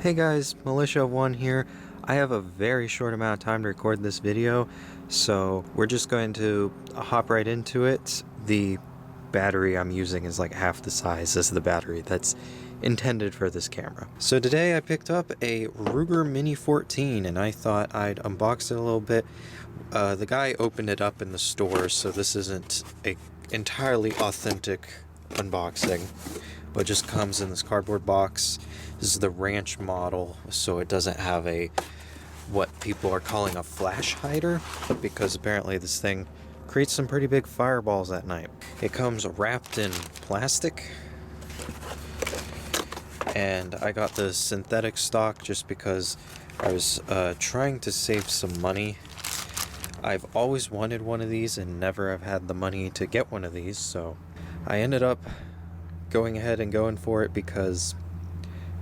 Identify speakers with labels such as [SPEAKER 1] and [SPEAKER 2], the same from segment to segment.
[SPEAKER 1] Hey guys, Militia1 here. I have a very short amount of time to record this video, so we're just going to hop right into it. The battery I'm using is like half the size as the battery that's intended for this camera. So today I picked up a Ruger Mini-14 and I thought I'd unbox it a little bit. The guy opened it up in the store, so this isn't a entirely authentic unboxing, but just comes in this cardboard box. This is the ranch model, so it doesn't have what people are calling a flash hider, because apparently this thing creates some pretty big fireballs at night. It comes wrapped in plastic, and I got the synthetic stock just because I was trying to save some money. I've always wanted one of these and never have had the money to get one of these, so I ended up going ahead and going for it because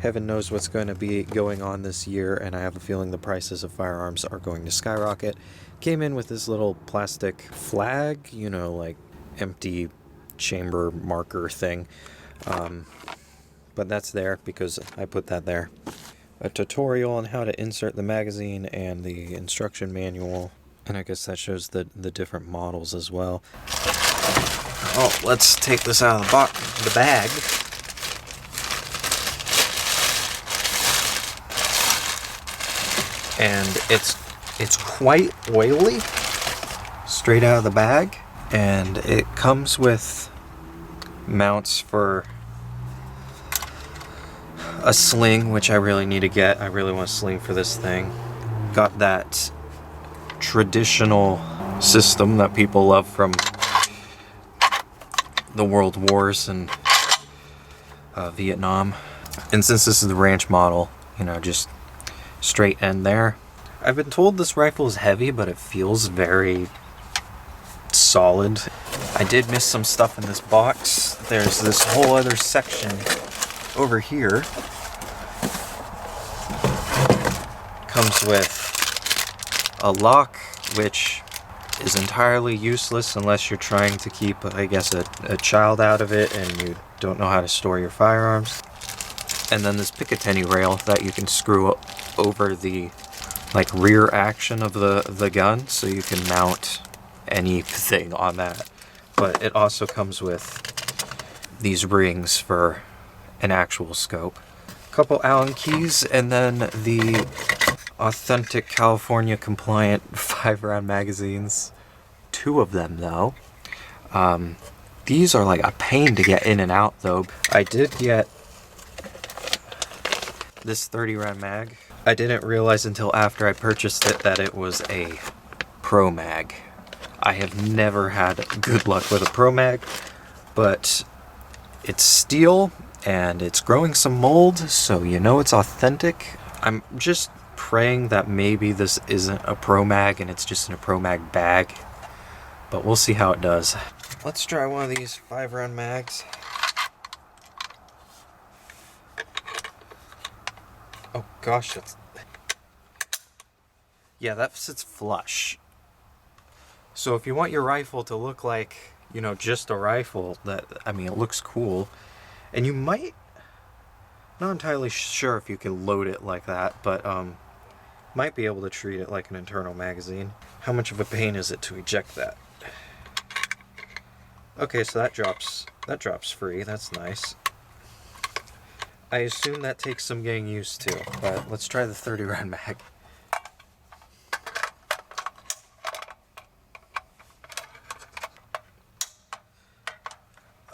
[SPEAKER 1] heaven knows what's going to be going on this year, and I have a feeling the prices of firearms are going to skyrocket. Came in with this little plastic flag, you know, like empty chamber marker thing. But that's there because I put that there. A tutorial on how to insert the magazine and the instruction manual. And I guess that shows the different models as well. Oh, let's take this out of the bag. And it's quite oily straight out of the bag, and it comes with mounts for a sling, which I really need to get. I really want a sling for this thing. Got that traditional system that people love from the World Wars and Vietnam. And since this is the ranch model, you know, just straight end there. I've been told this rifle is heavy, but it feels very solid. I did miss some stuff in this box. There's this whole other section over here. Comes with a lock, which is entirely useless unless you're trying to keep, I guess, a child out of it and you don't know how to store your firearms. And then this Picatinny rail that you can screw up over the rear action of the gun, so you can mount anything on that. But it also comes with these rings for an actual scope. A couple Allen keys, and then the authentic California compliant 5-round magazines. 2 of them though. These are like a pain to get in and out though. I did get this 30-round mag. I didn't realize until after I purchased it that it was a Pro Mag. I have never had good luck with a Pro Mag, but it's steel and it's growing some mold, so you know it's authentic. I'm just praying that maybe this isn't a Pro Mag and it's just in a Pro Mag bag, but we'll see how it does. Let's try one of these 5-round mags. Oh gosh, yeah, that sits flush. So if you want your rifle to look like, you know, just a rifle, it looks cool. And you might, not entirely sure if you can load it like that, but might be able to treat it like an internal magazine. How much of a pain is it to eject that? Okay, so that drops free. That's nice. I assume that takes some getting used to, but let's try the 30-round mag.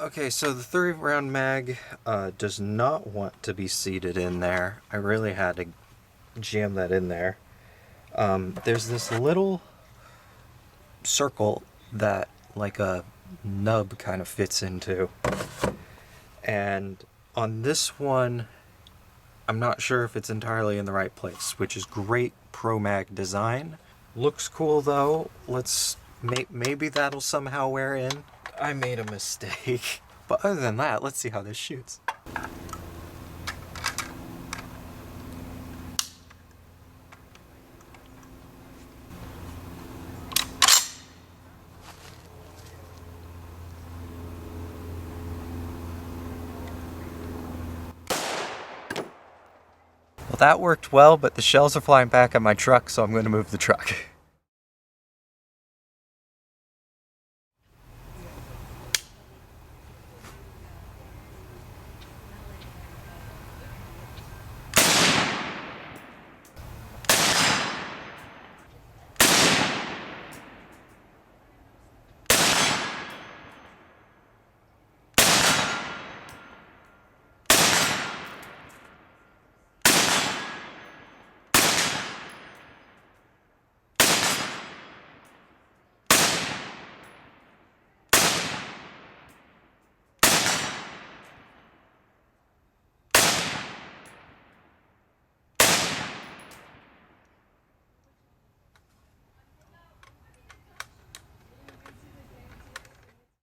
[SPEAKER 1] Okay, so the 30-round mag does not want to be seated in there. I really had to jam that in there. There's this little circle that like a nub kind of fits into. And on this one, I'm not sure if it's entirely in the right place, which is great Pro Mag design. Looks cool though. Maybe that'll somehow wear in. I made a mistake. But other than that, let's see how this shoots.
[SPEAKER 2] Well, that worked well, but the shells are flying back at my truck, so I'm going to move the truck.